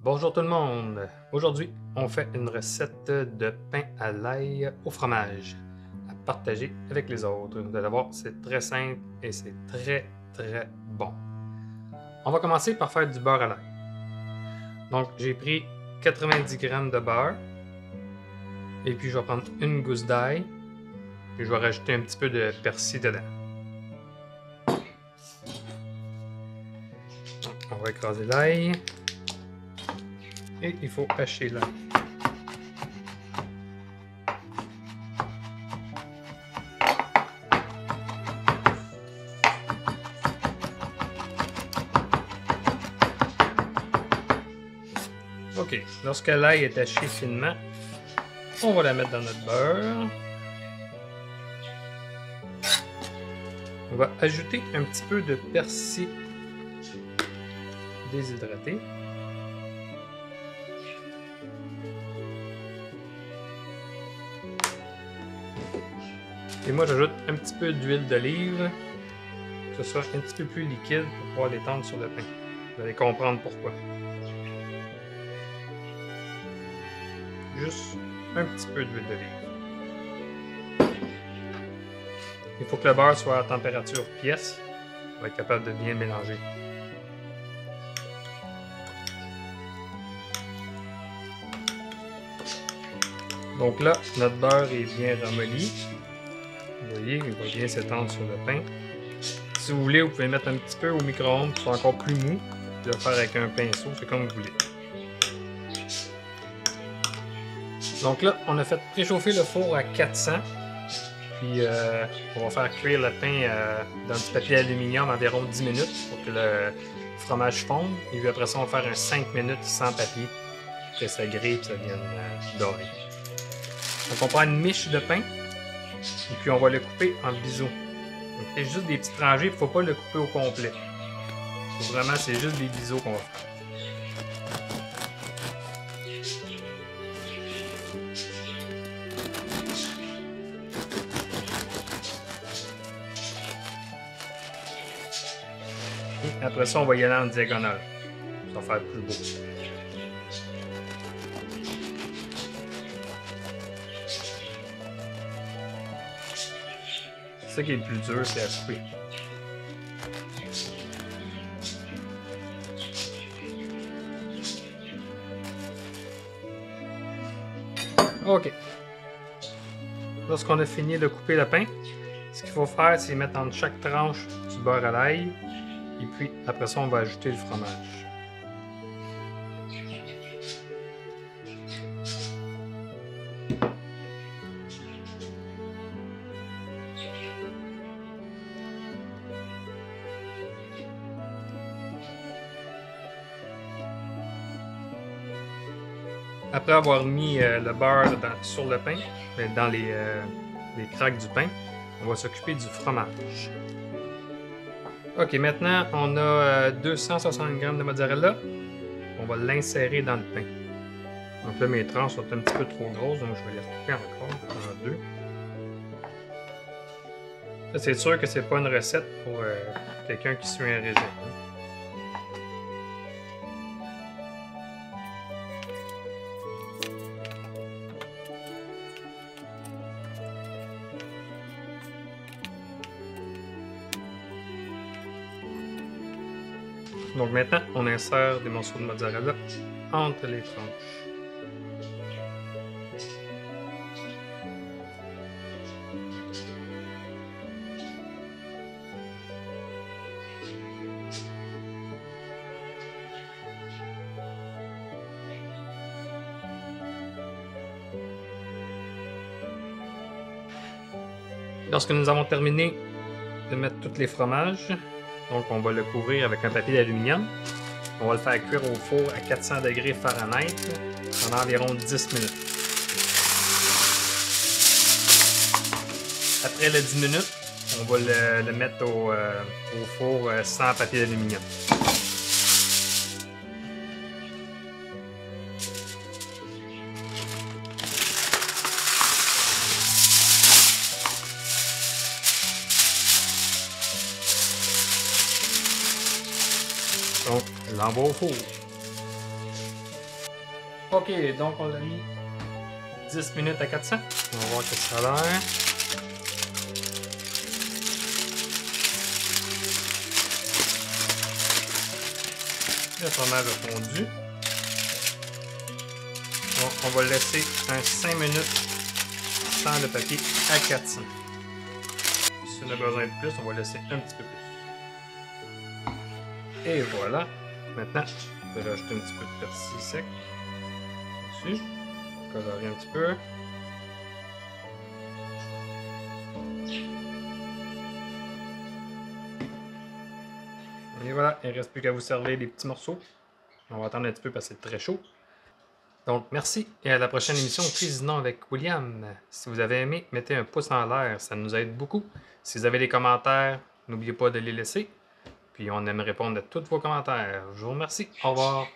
Bonjour tout le monde! Aujourd'hui, on fait une recette de pain à l'ail au fromage à partager avec les autres. Vous allez voir, c'est très simple et c'est très bon. On va commencer par faire du beurre à l'ail. Donc, j'ai pris 90 g de beurre et puis je vais prendre une gousse d'ail et je vais rajouter un petit peu de persil dedans. On va écraser l'ail. Et il faut hacher l'ail. Ok, lorsque l'ail est haché finement, on va la mettre dans notre beurre. On va ajouter un petit peu de persil déshydraté. Et moi, j'ajoute un petit peu d'huile d'olive, que ce soit un petit peu plus liquide pour pouvoir l'étendre sur le pain. Vous allez comprendre pourquoi. Juste un petit peu d'huile d'olive. Il faut que le beurre soit à température pièce pour être capable de bien mélanger. Donc là, notre beurre est bien ramolli. Vous voyez, il va bien s'étendre sur le pain. Si vous voulez, vous pouvez mettre un petit peu au micro-ondes pour faire encore plus mou. Puis le faire avec un pinceau, c'est comme vous voulez. Donc là, on a fait préchauffer le four à 400. Puis on va faire cuire le pain dans du papier aluminium environ 10 minutes pour que le fromage fonde. Et puis après ça, on va faire un 5 minutes sans papier pour que ça grille et que ça vienne doré. Donc on prend une miche de pain. Et puis on va le couper en biseaux. Donc c'est juste des petites rangées, il ne faut pas le couper au complet. Vraiment, c'est juste des biseaux qu'on va faire. Et après ça, on va y aller en diagonale. Ça va faire plus beau. C'est ça qui est le plus dur, c'est à couper. Ok. Lorsqu'on a fini de couper le pain, ce qu'il faut faire, c'est mettre entre chaque tranche du beurre à l'ail. Et puis, après ça, on va ajouter le fromage. Après avoir mis le beurre sur le pain, dans les craques du pain, on va s'occuper du fromage. Ok, maintenant on a 260 g de mozzarella. On va l'insérer dans le pain. Donc là, mes tranches sont un petit peu trop grosses, donc je vais les couper encore en deux. C'est sûr que c'est pas une recette pour quelqu'un qui suit un régime. Donc maintenant, on insère des morceaux de mozzarella entre les tranches. Lorsque nous avons terminé de mettre tous les fromages, donc on va le couvrir avec un papier d'aluminium. On va le faire cuire au four à 400 degrés Fahrenheit pendant environ 10 minutes. Après les 10 minutes, on va le mettre au four sans papier d'aluminium. Donc, je l'envoie au four. Ok, donc on l'a mis 10 minutes à 400. On va voir que ça a l'air. Le fromage a fondu. Donc on va laisser un 5 minutes sans le papier à 400. Si on a besoin de plus, on va laisser un petit peu plus. Et voilà. Maintenant, je vais rajouter un petit peu de persil sec dessus. Colorer un petit peu. Et voilà, il ne reste plus qu'à vous servir des petits morceaux. On va attendre un petit peu parce que c'est très chaud. Donc, merci et à la prochaine émission Cuisinons avec William. Si vous avez aimé, mettez un pouce en l'air, ça nous aide beaucoup. Si vous avez des commentaires, n'oubliez pas de les laisser. Puis on aime répondre à tous vos commentaires. Je vous remercie. Au revoir.